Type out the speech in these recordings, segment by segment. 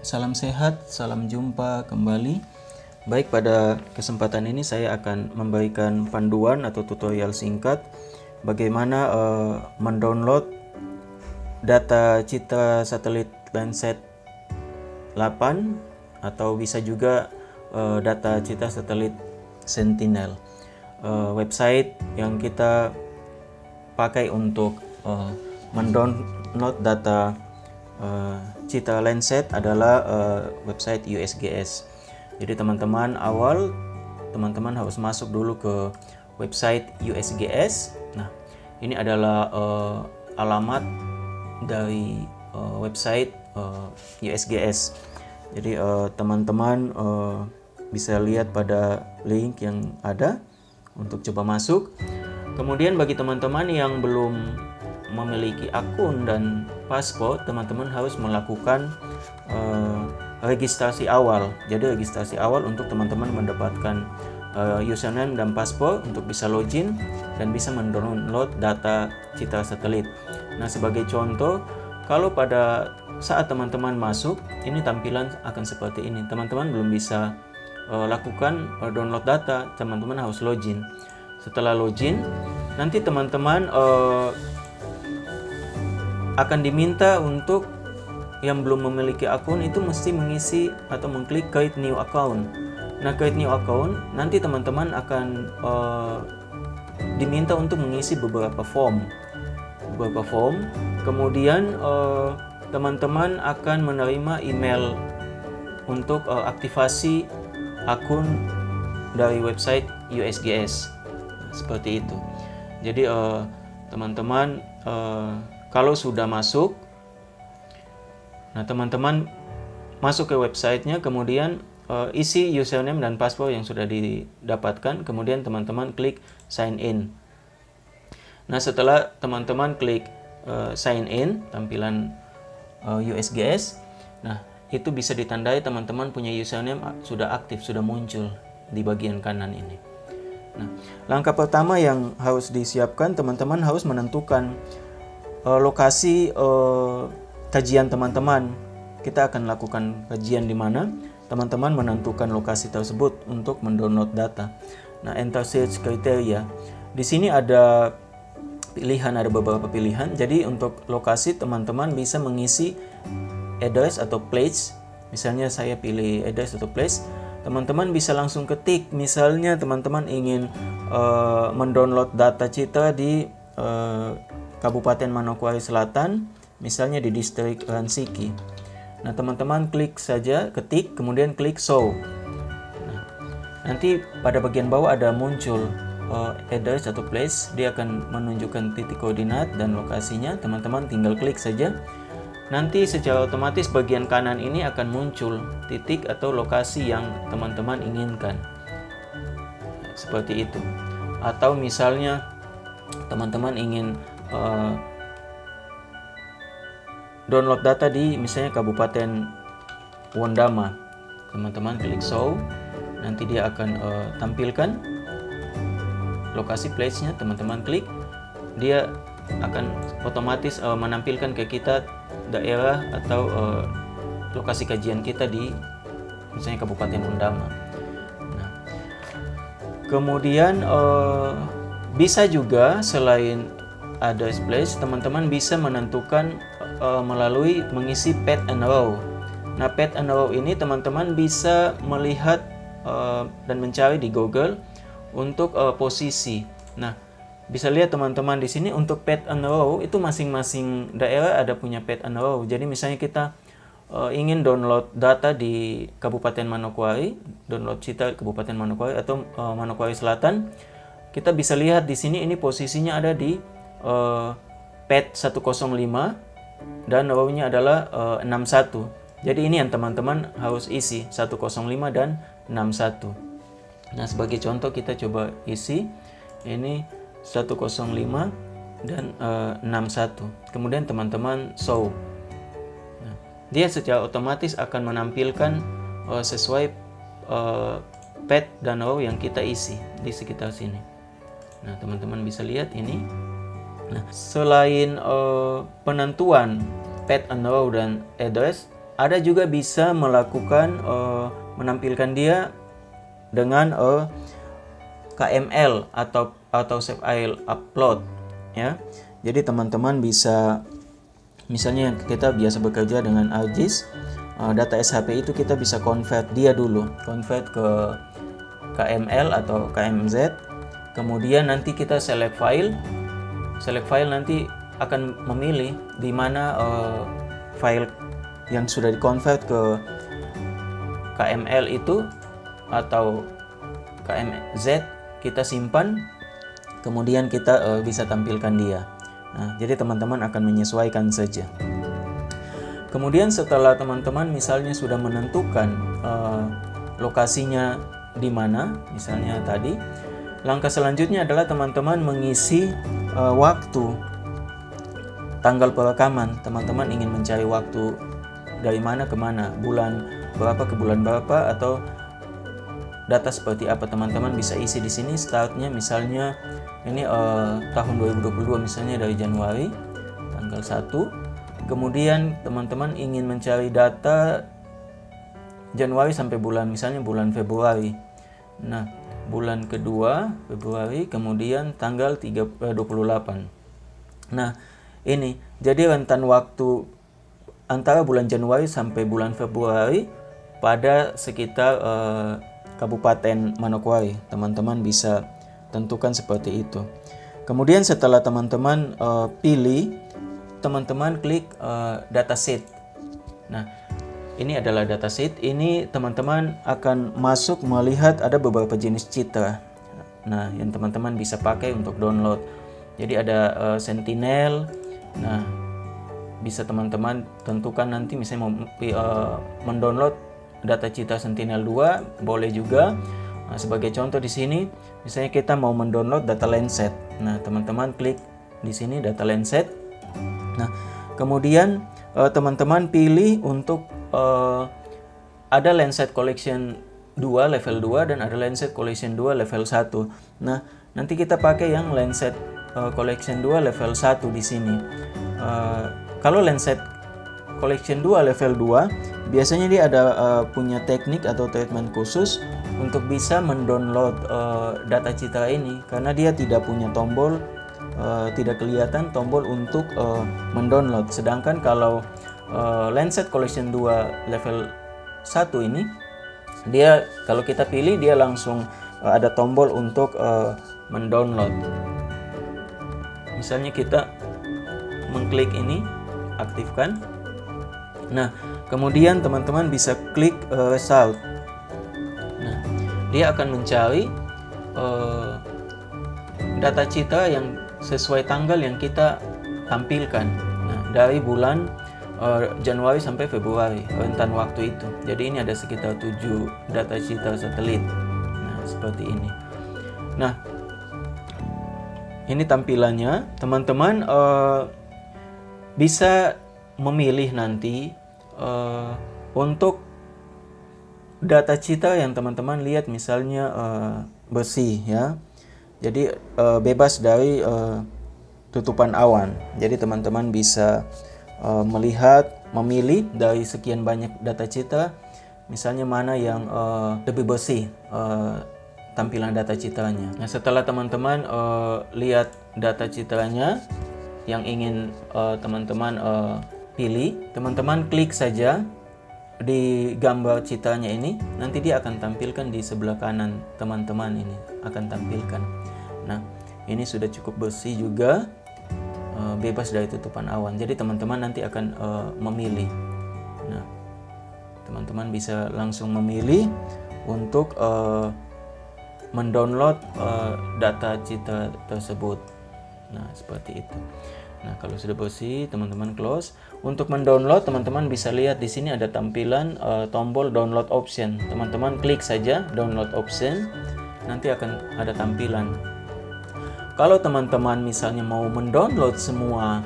salam sehat, salam jumpa kembali. Baik, pada kesempatan ini saya akan memberikan panduan atau tutorial singkat bagaimana mendownload data citra satelit Landsat 8 atau bisa juga data citra satelit Sentinel. Website yang kita pakai untuk mendownload data citra Landsat adalah website USGS. Jadi teman-teman harus masuk dulu ke website USGS. Nah, ini adalah alamat dari website USGS. Jadi teman-teman bisa lihat pada link yang ada untuk coba masuk. Kemudian bagi teman-teman yang belum memiliki akun dan paspor, teman-teman harus melakukan registrasi awal. Jadi registrasi awal untuk teman-teman mendapatkan username dan paspor untuk bisa login dan bisa mendownload data citra satelit. Nah, sebagai contoh, kalau pada saat teman-teman masuk, ini tampilan akan seperti ini. Teman-teman belum bisa lakukan download data, teman-teman harus login. Setelah login, nanti teman-teman akan diminta untuk yang belum memiliki akun itu mesti mengisi atau mengklik create new account. Nah, create new account nanti teman-teman akan diminta untuk mengisi beberapa form. Kemudian teman-teman akan menerima email untuk aktivasi akun dari website USGS. Seperti itu. Jadi teman-teman kalau sudah masuk, nah teman-teman masuk ke websitenya, kemudian isi username dan password yang sudah didapatkan, kemudian teman-teman klik sign in. Nah, setelah teman-teman klik sign in, tampilan USGS, nah itu bisa ditandai teman-teman punya username sudah aktif, sudah muncul di bagian kanan ini. Nah, langkah pertama yang harus disiapkan, teman-teman harus menentukan lokasi kajian teman-teman. Kita akan lakukan kajian di mana, teman-teman menentukan lokasi tersebut untuk mendownload data. Nah, enter search kriteria. Di sini ada pilihan, ada beberapa pilihan. Jadi untuk lokasi teman-teman bisa mengisi address atau place. Misalnya saya pilih address atau place. Teman-teman bisa langsung ketik. Misalnya teman-teman ingin mendownload data citra di Kabupaten Manokwari Selatan, misalnya di distrik Ransiki. Nah, teman-teman klik saja, ketik, kemudian klik show. Nah, nanti pada bagian bawah ada muncul address atau place, dia akan menunjukkan titik koordinat dan lokasinya. Teman-teman tinggal klik saja. Nanti secara otomatis bagian kanan ini akan muncul titik atau lokasi yang teman-teman inginkan. Seperti itu. Atau misalnya teman-teman ingin download data di misalnya Kabupaten Wondama, teman-teman klik show, nanti dia akan tampilkan lokasi place-nya, teman-teman klik, dia akan otomatis menampilkan ke kita daerah atau lokasi kajian kita di misalnya Kabupaten Wondama. Nah, kemudian bisa juga selain address place, teman-teman bisa menentukan melalui mengisi path and row. Nah, path and row ini teman-teman bisa melihat dan mencari di Google untuk posisi. Nah, bisa lihat teman-teman di sini untuk path and row itu masing-masing daerah ada punya path and row. Jadi misalnya kita ingin download data di Kabupaten Manokwari, download citra Kabupaten Manokwari atau Manokwari Selatan, kita bisa lihat di sini ini posisinya ada di path 105 dan row-nya adalah 61. Jadi ini yang teman-teman harus isi 105 dan 61. Nah, sebagai contoh kita coba isi ini 105 dan 61. Kemudian teman-teman show. Nah, dia secara otomatis akan menampilkan sesuai path dan row yang kita isi di sekitar sini. Nah, teman-teman bisa lihat ini. Nah, selain penentuan path and row dan address, ada juga bisa melakukan menampilkan dia dengan KML atau save file upload ya. Jadi teman-teman bisa, misalnya kita biasa bekerja dengan ArcGIS, data SHP itu kita bisa convert dia dulu, convert ke KML atau KMZ. Kemudian nanti kita select file nanti akan memilih di mana file yang sudah dikonvert ke KML itu atau KMZ kita simpan, kemudian kita bisa tampilkan dia. Nah, jadi teman-teman akan menyesuaikan saja. Kemudian setelah teman-teman misalnya sudah menentukan lokasinya di mana, misalnya tadi, langkah selanjutnya adalah teman-teman mengisi waktu tanggal perekaman. Teman-teman ingin mencari waktu dari mana ke mana, bulan berapa ke bulan berapa, atau data seperti apa, teman-teman bisa isi di sini. Startnya misalnya ini tahun 2022, misalnya dari Januari tanggal 1. Kemudian teman-teman ingin mencari data Januari sampai bulan, misalnya bulan Februari. Nah, bulan kedua Februari, kemudian tanggal 28. Nah, ini jadi rentan waktu antara bulan Januari sampai bulan Februari pada sekitar Kabupaten Manokwari. Teman-teman bisa tentukan seperti itu. Kemudian setelah teman-teman pilih, teman-teman klik dataset. Nah, ini adalah dataset. Ini teman-teman akan masuk melihat ada beberapa jenis citra. Nah, yang teman-teman bisa pakai untuk download. Jadi ada Sentinel. Nah, bisa teman-teman tentukan nanti misalnya mau mendownload data citra Sentinel 2, boleh juga. Nah, sebagai contoh di sini, misalnya kita mau mendownload data Landsat. Nah, teman-teman klik di sini data Landsat. Nah, kemudian teman-teman pilih untuk ada Landsat Collection 2 level 2 dan ada Landsat Collection 2 level 1. Nah, nanti kita pakai yang Landsat Collection 2 level 1 di sini. Kalau Landsat Collection 2 level 2, biasanya dia ada punya teknik atau treatment khusus untuk bisa mendownload data citra ini, karena dia tidak punya tombol, tidak kelihatan tombol untuk mendownload. Sedangkan kalau Landsat Collection 2 level 1 ini, dia kalau kita pilih dia langsung ada tombol untuk mendownload. Misalnya kita mengklik ini, aktifkan. Nah, kemudian teman-teman bisa klik result. Nah, dia akan mencari data citra yang sesuai tanggal yang kita tampilkan. Nah, dari bulan Januari sampai Februari, rentan waktu itu. Jadi ini ada sekitar 7 data citra satelit. Nah, seperti ini. Nah, ini tampilannya. Teman-teman bisa memilih nanti untuk data citra yang teman-teman lihat misalnya bersih ya. Jadi bebas dari tutupan awan. Jadi teman-teman bisa memilih dari sekian banyak data citra, misalnya mana yang lebih bersih tampilan data citranya. Nah, setelah teman-teman lihat data citranya yang ingin teman-teman pilih, teman-teman klik saja di gambar citranya ini, nanti dia akan tampilkan di sebelah kanan teman-teman, ini akan tampilkan. Nah, ini sudah cukup bersih juga, bebas dari tutupan awan. Jadi teman-teman nanti akan memilih. Nah, teman-teman bisa langsung memilih untuk mendownload data citra tersebut. Nah, seperti itu. Nah, kalau sudah bersih, teman-teman close. Untuk mendownload, teman-teman bisa lihat di sini ada tampilan tombol download option. Teman-teman klik saja download option, nanti akan ada tampilan. Kalau teman-teman misalnya mau mendownload semua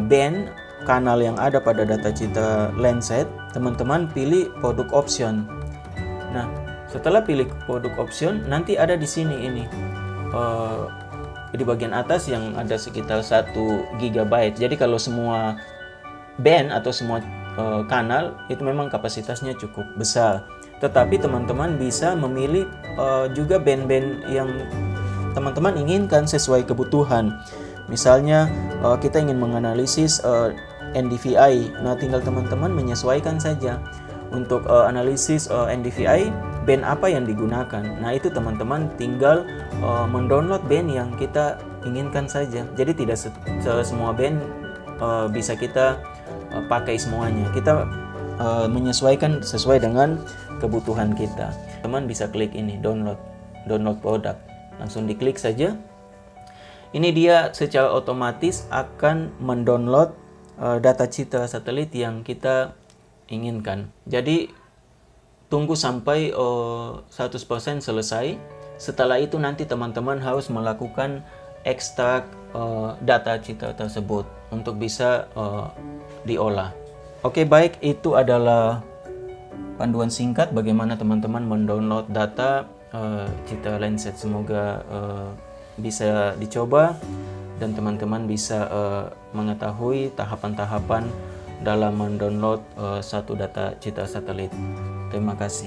band kanal yang ada pada data citra Landsat, teman-teman pilih produk option. Nah, setelah pilih produk option, nanti ada di sini ini di bagian atas yang ada sekitar 1 GB. Jadi kalau semua band atau semua kanal itu memang kapasitasnya cukup besar. Tetapi teman-teman bisa memilih juga band-band yang teman-teman inginkan sesuai kebutuhan. Misalnya kita ingin menganalisis NDVI, nah tinggal teman-teman menyesuaikan saja. Untuk analisis NDVI, band apa yang digunakan. Nah itu teman-teman tinggal mendownload band yang kita inginkan saja. Jadi tidak semua band bisa kita pakai semuanya. Kita menyesuaikan sesuai dengan kebutuhan kita. Teman bisa klik ini, download produk. Langsung diklik saja. Ini dia secara otomatis akan mendownload data citra satelit yang kita inginkan. Jadi tunggu sampai 100% selesai. Setelah itu nanti teman-teman harus melakukan ekstrak data citra tersebut untuk bisa diolah. Oke, baik, itu adalah panduan singkat bagaimana teman-teman mendownload data citra Landsat. Semoga bisa dicoba dan teman-teman bisa mengetahui tahapan-tahapan dalam mendownload satu data citra satelit. Terima kasih.